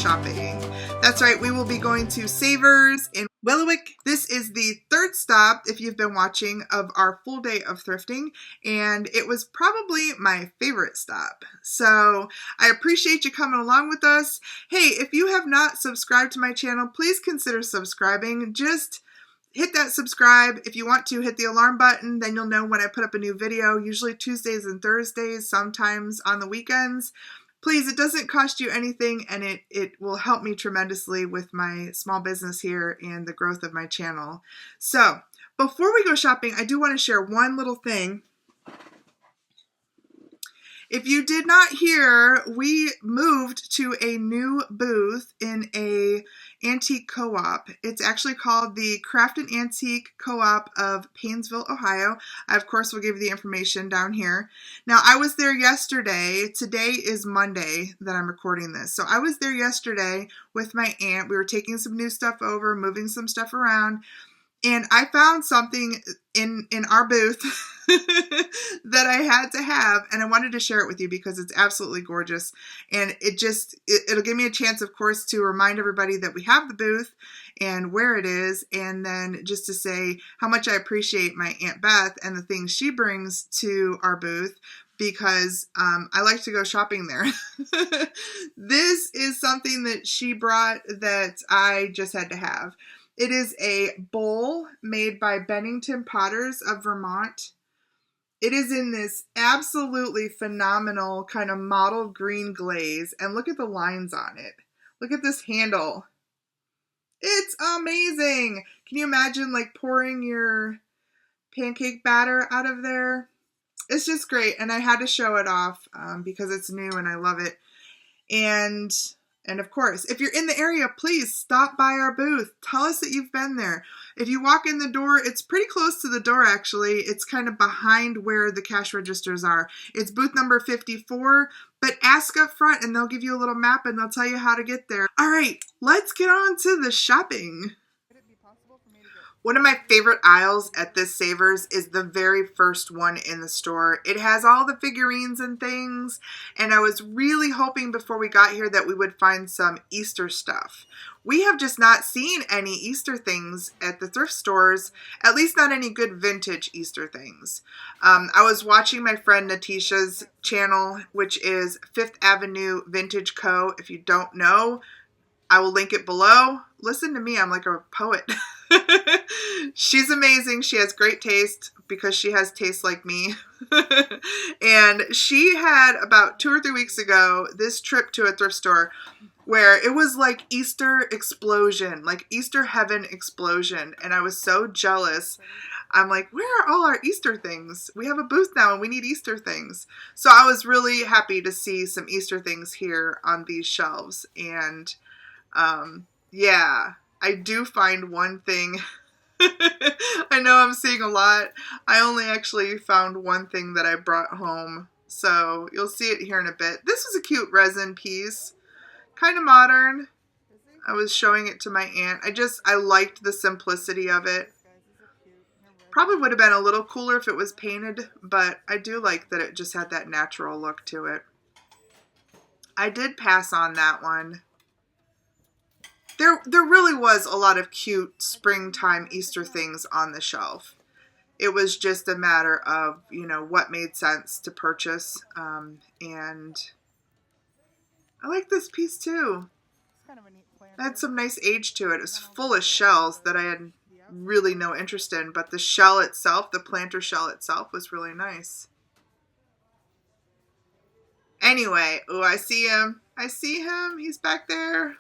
shopping. That's right, we will be going to Savers in Willowick. This is the third stop, if you've been watching, of our full day of thrifting, and it was probably my favorite stop. So I appreciate you coming along with us. Hey, if you have not subscribed to my channel, please consider subscribing. Just hit that subscribe. If you want to, hit the alarm button, then you'll know when I put up a new video, usually Tuesdays and Thursdays, sometimes on the weekends. Please, it doesn't cost you anything, and it will help me tremendously with my small business here and the growth of my channel. So, before we go shopping, I do want to share one little thing. If you did not hear, we moved to a new booth in a antique co-op. It's actually called the Craft and Antique Co-op of Painesville, Ohio. I, of course, will give you the information down here. Now, I was there yesterday. Today is Monday that I'm recording this. So I was there yesterday with my aunt. We were taking some new stuff over, moving some stuff around. And I found something in our booth that I had to have, and I wanted to share it with you because it's absolutely gorgeous. And it'll give me a chance, of course, to remind everybody that we have the booth and where it is, and then just to say how much I appreciate my Aunt Beth and the things she brings to our booth, because I like to go shopping there. This is something that she brought that I just had to have. It is a bowl made by Bennington Potters of Vermont. It is in this absolutely phenomenal kind of mottled green glaze, and look at the lines on it. Look at this handle. It's amazing. Can you imagine like pouring your pancake batter out of there? It's just great, and I had to show it off because it's new and I love it. And of course, if you're in the area, please stop by our booth. Tell us that you've been there. If you walk in the door, it's pretty close to the door, actually. It's kind of behind where the cash registers are. It's booth number 54, but ask up front and they'll give you a little map and they'll tell you how to get there. All right, let's get on to the shopping. One of my favorite aisles at this Savers is the very first one in the store. It has all the figurines and things, and I was really hoping before we got here that we would find some Easter stuff. We have just not seen any Easter things at the thrift stores, at least not any good vintage Easter things. I was watching my friend Natisha's channel, which is Fifth Avenue Vintage Co. If you don't know, I will link it below. Listen to me, I'm like a poet. She's amazing. She has great taste because she has taste like me. And she had about 2 or 3 weeks ago this trip to a thrift store where it was like Easter explosion, like Easter heaven explosion. And I was so jealous. I'm like, where are all our Easter things? We have a booth now and we need Easter things. So I was really happy to see some Easter things here on these shelves. And yeah, I do find one thing. I know I'm seeing a lot. I only actually found one thing that I brought home, so you'll see it here in a bit. This was a cute resin piece, kind of modern. I was showing it to my aunt. I liked the simplicity of it. Probably would have been a little cooler if it was painted, but I do like that it just had that natural look to it. I did pass on that one. There really was a lot of cute springtime Easter things on the shelf. It was just a matter of, you know, what made sense to purchase. And I like this piece too. It had some nice age to it. It was full of shells that I had really no interest in, but the shell itself, the planter shell itself, was really nice. Anyway, oh, I see him. I see him. He's back there.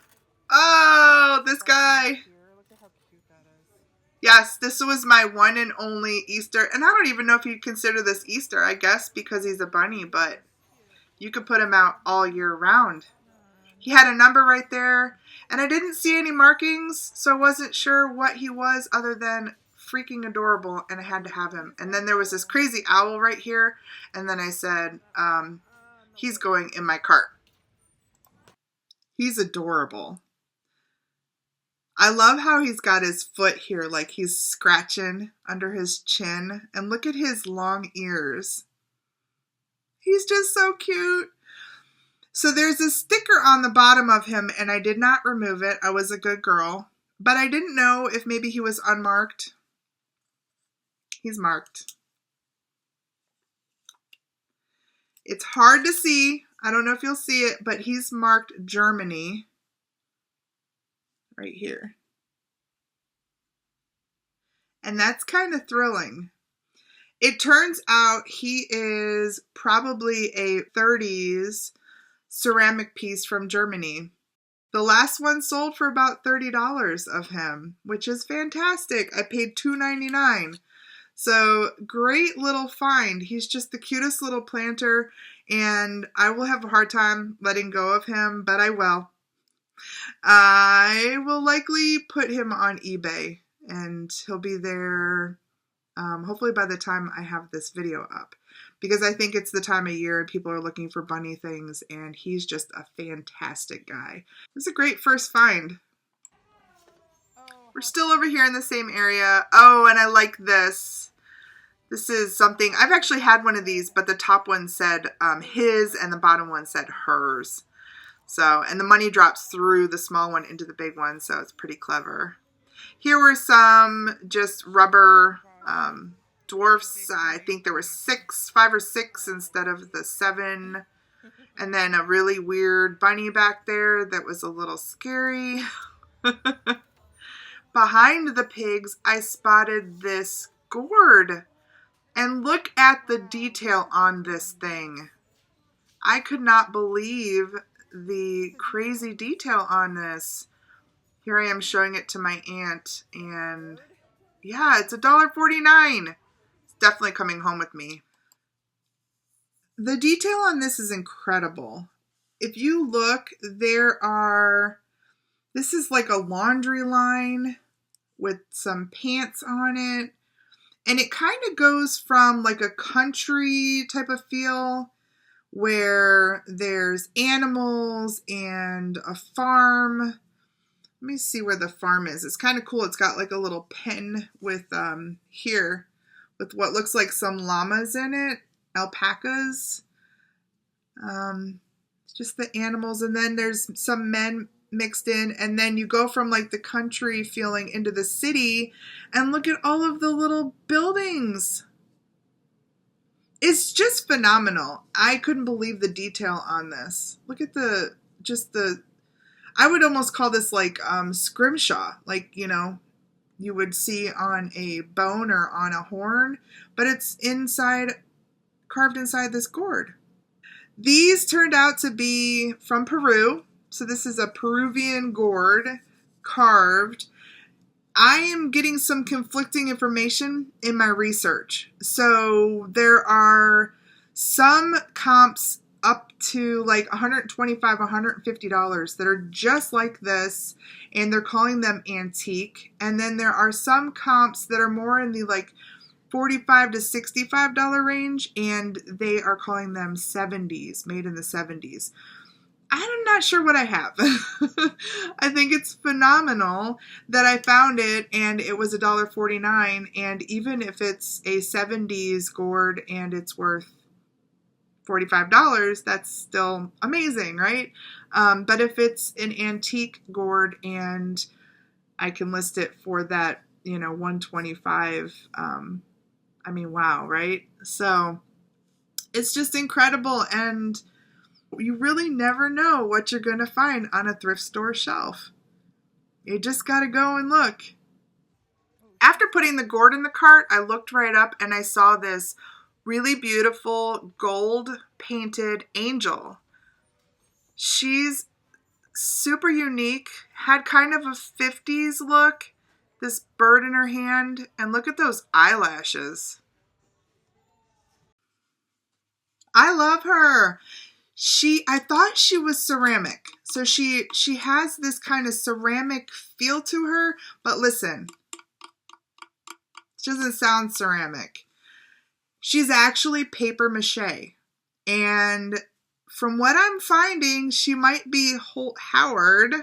Oh, this guy. Yes, this was my one and only Easter. And I don't even know if you'd consider this Easter, I guess, because he's a bunny, but you could put him out all year round. He had a number right there, and I didn't see any markings, so I wasn't sure what he was other than freaking adorable, and I had to have him. And then there was this crazy owl right here, and then I said, he's going in my cart. He's adorable. I love how he's got his foot here, like he's scratching under his chin. And look at his long ears. He's just so cute. So there's a sticker on the bottom of him, and I did not remove it. I was a good girl. But I didn't know if maybe he was unmarked. He's marked. It's hard to see. I don't know if you'll see it, but he's marked Germany right here. And that's kind of thrilling. It turns out he is probably a 30s ceramic piece from Germany. The last one sold for about $30 of him, which is fantastic. I paid $2.99. So great little find. He's just the cutest little planter, and I will have a hard time letting go of him, but I will. I will likely put him on eBay, and he'll be there hopefully by the time I have this video up, because I think it's the time of year and people are looking for bunny things, and he's just a fantastic guy. It's a great first find. We're still over here in the same area. Oh, and I like this. This is something, I've actually had one of these, but the top one said his and the bottom one said hers. So, and the money drops through the small one into the big one, so it's pretty clever. Here were some just rubber dwarfs. I think there were 5 or 6 instead of the 7. And then a really weird bunny back there that was a little scary. Behind the pigs, I spotted this gourd. And look at the detail on this thing. I could not believe the crazy detail on this. Here I am showing it to my aunt, and yeah, it's $1.49. It's definitely coming home with me. The detail on this is incredible. If you look, this is like a laundry line with some pants on it. And it kind of goes from like a country type of feel where there's animals and a farm. Let me see where the farm is. It's kind of cool. It's got like a little pen with here with what looks like some llamas in it, alpacas. Just the animals, and then there's some men mixed in, and then you go from like the country feeling into the city, and look at all of the little buildings. It's just phenomenal. I couldn't believe the detail on this. Look at I would almost call this like scrimshaw, like, you know, you would see on a bone or on a horn, but it's carved inside this gourd. These turned out to be from Peru. So this is a Peruvian gourd carved. I am getting some conflicting information in my research. So there are some comps up to like $125, $150 that are just like this, and they're calling them antique. And then there are some comps that are more in the like $45 to $65 range, and they are calling them 70s, made in the 70s. I'm not sure what I have. I think it's phenomenal that I found it and it was $1.49, and even if it's a 70s gourd and it's worth $45, that's still amazing, right? But if it's an antique gourd and I can list it for that, you know, $125, I mean, wow, right? So it's just incredible, and you really never know what you're going to find on a thrift store shelf. You just got to go and look. After putting the gourd in the cart, I looked right up and I saw this really beautiful gold painted angel. She's super unique, had kind of a 50s look. This bird in her hand, and look at those eyelashes. I love her. I thought she was ceramic. So she has this kind of ceramic feel to her, but listen, she doesn't sound ceramic. She's actually paper mache. And from what I'm finding, she might be Holt Howard,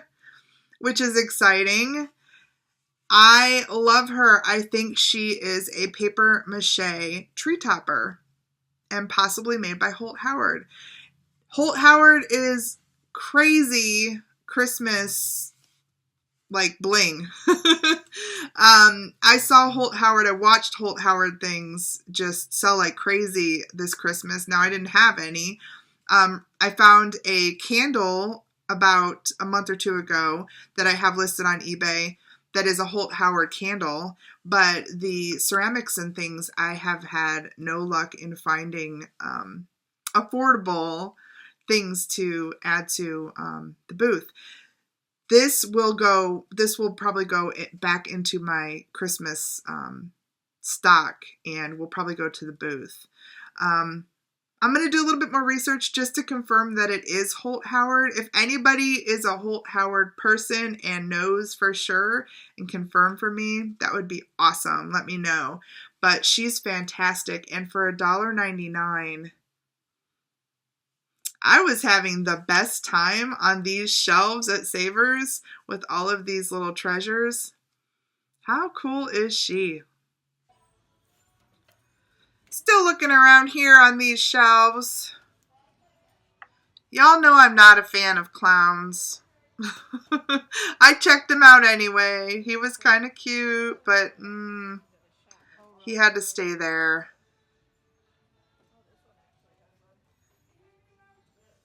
which is exciting. I love her. I think she is a paper mache tree topper and possibly made by Holt Howard. Holt Howard is crazy Christmas, like, bling. I saw Holt Howard, I watched Holt Howard things just sell like crazy this Christmas. Now, I didn't have any. I found a candle about a month or two ago that I have listed on eBay that is a Holt Howard candle, but the ceramics and things, I have had no luck in finding affordable things to add to the booth. This will probably go back into my Christmas stock, and will probably go to the booth. I'm going to do a little bit more research just to confirm that it is Holt Howard. If anybody is a Holt Howard person and knows for sure and confirm for me, that would be awesome. Let me know. But she's fantastic. And for $1.99, I was having the best time on these shelves at Savers with all of these little treasures. How cool is she? Still looking around here on these shelves. Y'all know I'm not a fan of clowns. I checked him out anyway. He was kind of cute, but he had to stay there.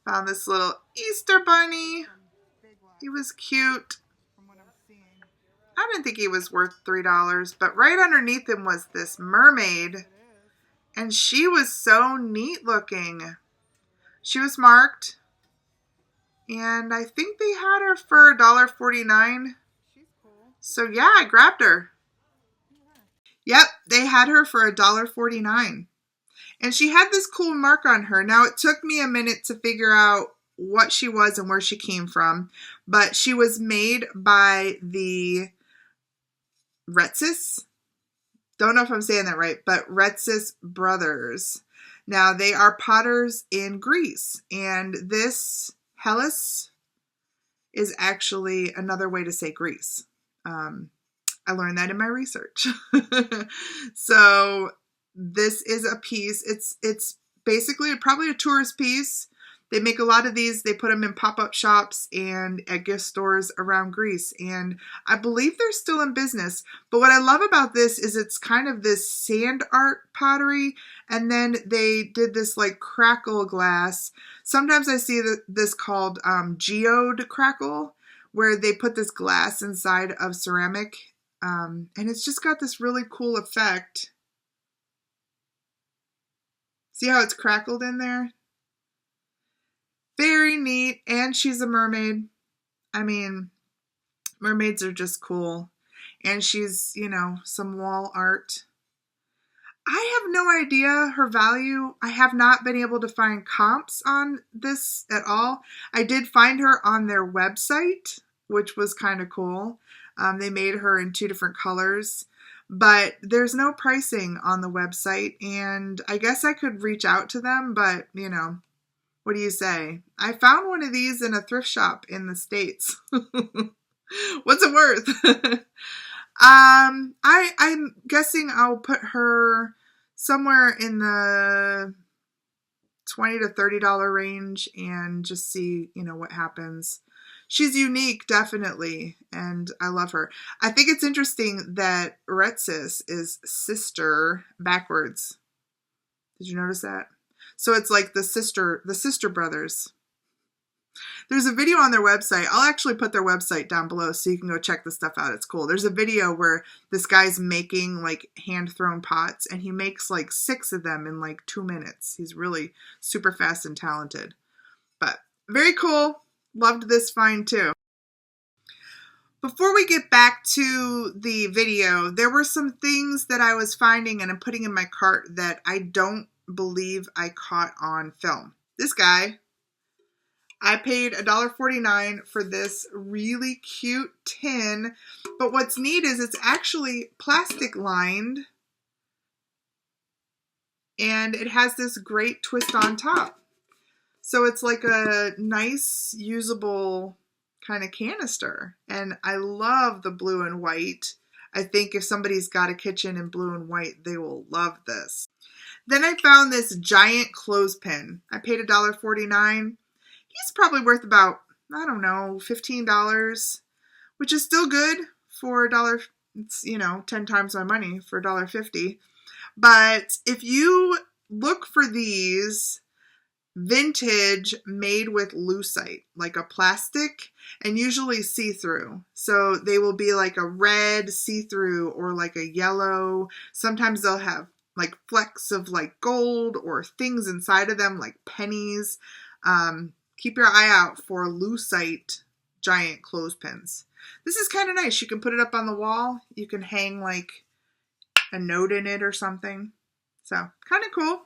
Found this little Easter bunny. He was cute. I didn't think he was worth $3, but right underneath him was this mermaid. And she was so neat looking. She was marked. And I think they had her for $1.49. So yeah, I grabbed her. Yep, they had her for $1.49. And she had this cool mark on her. Now, it took me a minute to figure out what she was and where she came from. But she was made by the Retsis. Don't know if I'm saying that right, but Retsis brothers. Now, they are potters in Greece. And this Hellas is actually another way to say Greece. I learned that in my research. So this is a piece. It's basically probably a tourist piece. They make a lot of these. They put them in pop-up shops and at gift stores around Greece. And I believe they're still in business. But what I love about this is it's kind of this sand art pottery. And then they did this like crackle glass. Sometimes I see this called geode crackle, where they put this glass inside of ceramic. And it's just got this really cool effect. See how it's crackled in there? Very neat. And she's a mermaid. I mean, mermaids are just cool. And she's, you know, some wall art. I have no idea her value. I have not been able to find comps on this at all. I did find her on their website, which was kind of cool. They made her in 2 different colors. But there's no pricing on the website. And I guess I could reach out to them, but, you know. What do you say? I found one of these in a thrift shop in the States. What's it worth? I'm guessing I'll put her somewhere in the $20 to $30 range and just see, you know, what happens. She's unique, definitely, and I love her. I think it's interesting that Retsis is sister backwards. Did you notice that? So it's like the sister brothers. There's a video on their website. I'll actually put their website down below so you can go check this stuff out. It's cool. There's a video where this guy's making like hand-thrown pots, and he makes like 6 of them in like 2 minutes. He's really super fast and talented. But very cool. Loved this find too. Before we get back to the video, there were some things that I was finding and I'm putting in my cart that I don't believe I caught on film. This guy, I paid $1.49 for this really cute tin, but what's neat is it's actually plastic lined and it has this great twist on top. So it's like a nice usable kind of canister, and I love the blue and white. I think if somebody's got a kitchen in blue and white, they will love this. Then I found this giant clothespin. I paid $1.49. He's probably worth about, I don't know, $15, which is still good for a dollar. It's, 10 times my money for $1.50. But if you look for these vintage made with lucite, like a plastic, and usually see-through. So they will be like a red see-through or like a yellow. Sometimes they'll have like flecks of like gold or things inside of them like pennies. Keep your eye out for lucite giant clothespins. This is kind of nice. You can put it up on the wall. You can hang like a note in it or something. So kind of cool.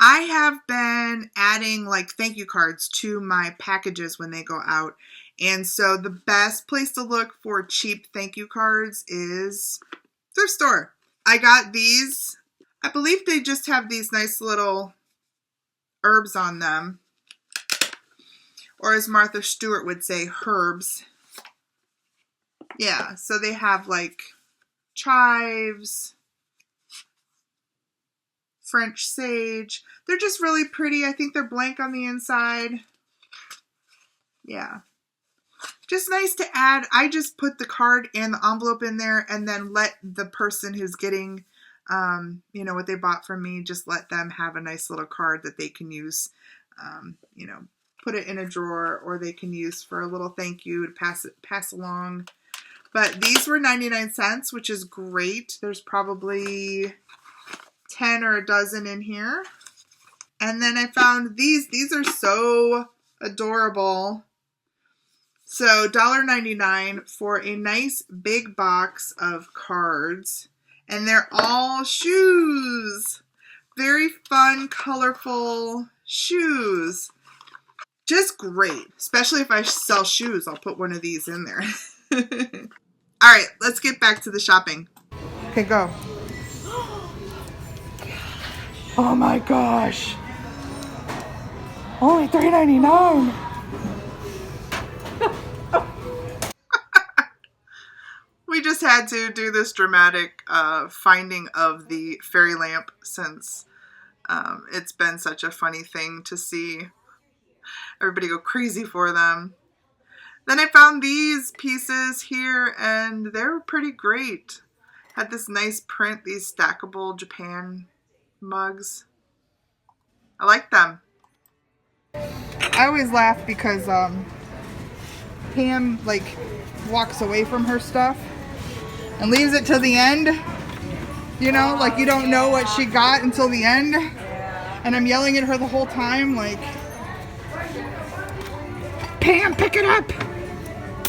I have been adding like thank you cards to my packages when they go out. And so the best place to look for cheap thank you cards is thrift store. I got these. I believe they just have these nice little herbs on them. Or as Martha Stewart would say, herbs. Yeah, so they have like chives, French sage. They're just really pretty. I think they're blank on the inside. Yeah. Just nice to add. I just put the card and the envelope in there and then let the person who's getting, what they bought from me, just let them have a nice little card that they can use, put it in a drawer, or they can use for a little thank you to pass along. But these were 99 cents, which is great. There's probably 10 or a dozen in here. And then I found these. These are so adorable. So $1.99 for a nice big box of cards. And they're all shoes. Very fun, colorful shoes. Just great. Especially if I sell shoes, I'll put one of these in there. All right, let's get back to the shopping. Okay, go. Oh my gosh. Only $3.99. We just had to do this dramatic finding of the fairy lamp since it's been such a funny thing to see everybody go crazy for them. Then I found these pieces here and they're pretty great. Had this nice print, these stackable Japan mugs. I like them. I always laugh because Pam walks away from her stuff and leaves it to the end. Like you don't know what she got until the end. And I'm yelling at her the whole time like, Pam, pick it up!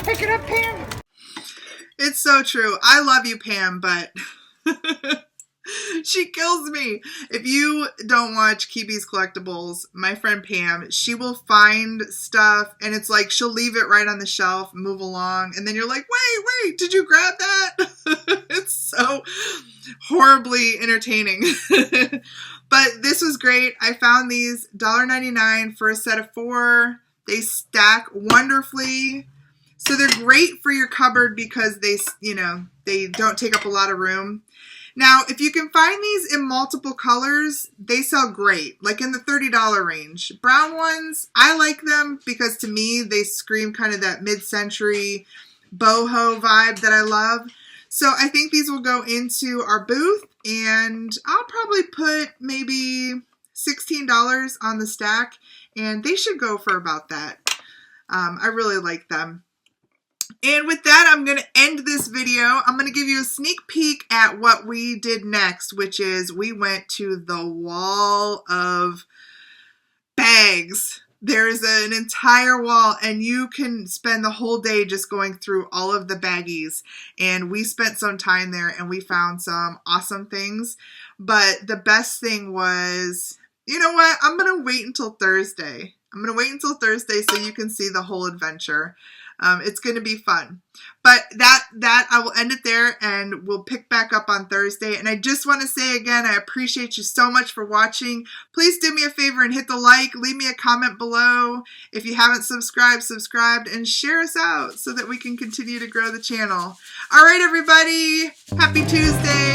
Pick it up, Pam! It's so true. I love you, Pam, but she kills me. If you don't watch Kibi's Collectibles, my friend Pam, she will find stuff and it's like she'll leave it right on the shelf, move along, and then you're like, wait, did you grab that? It's so horribly entertaining. But this was great. I found these $1.99 for a set of 4. They stack wonderfully. So they're great for your cupboard because they don't take up a lot of room. Now, if you can find these in multiple colors, they sell great, like in the $30 range. Brown ones, I like them because to me, they scream kind of that mid-century boho vibe that I love. So I think these will go into our booth and I'll probably put maybe $16 on the stack and they should go for about that. I really like them. And with that, I'm going to end this video. I'm going to give you a sneak peek at what we did next, which is we went to the wall of bags. There's an entire wall, and you can spend the whole day just going through all of the baggies. And we spent some time there, and we found some awesome things. But the best thing was, you know what? I'm going to wait until Thursday. I'm going to wait until Thursday so you can see the whole adventure. It's going to be fun. But that I will end it there and we'll pick back up on Thursday. And I just want to say again, I appreciate you so much for watching. Please do me a favor and hit the like, leave me a comment below. If you haven't subscribed, and share us out so that we can continue to grow the channel. All right, everybody. Happy Tuesday.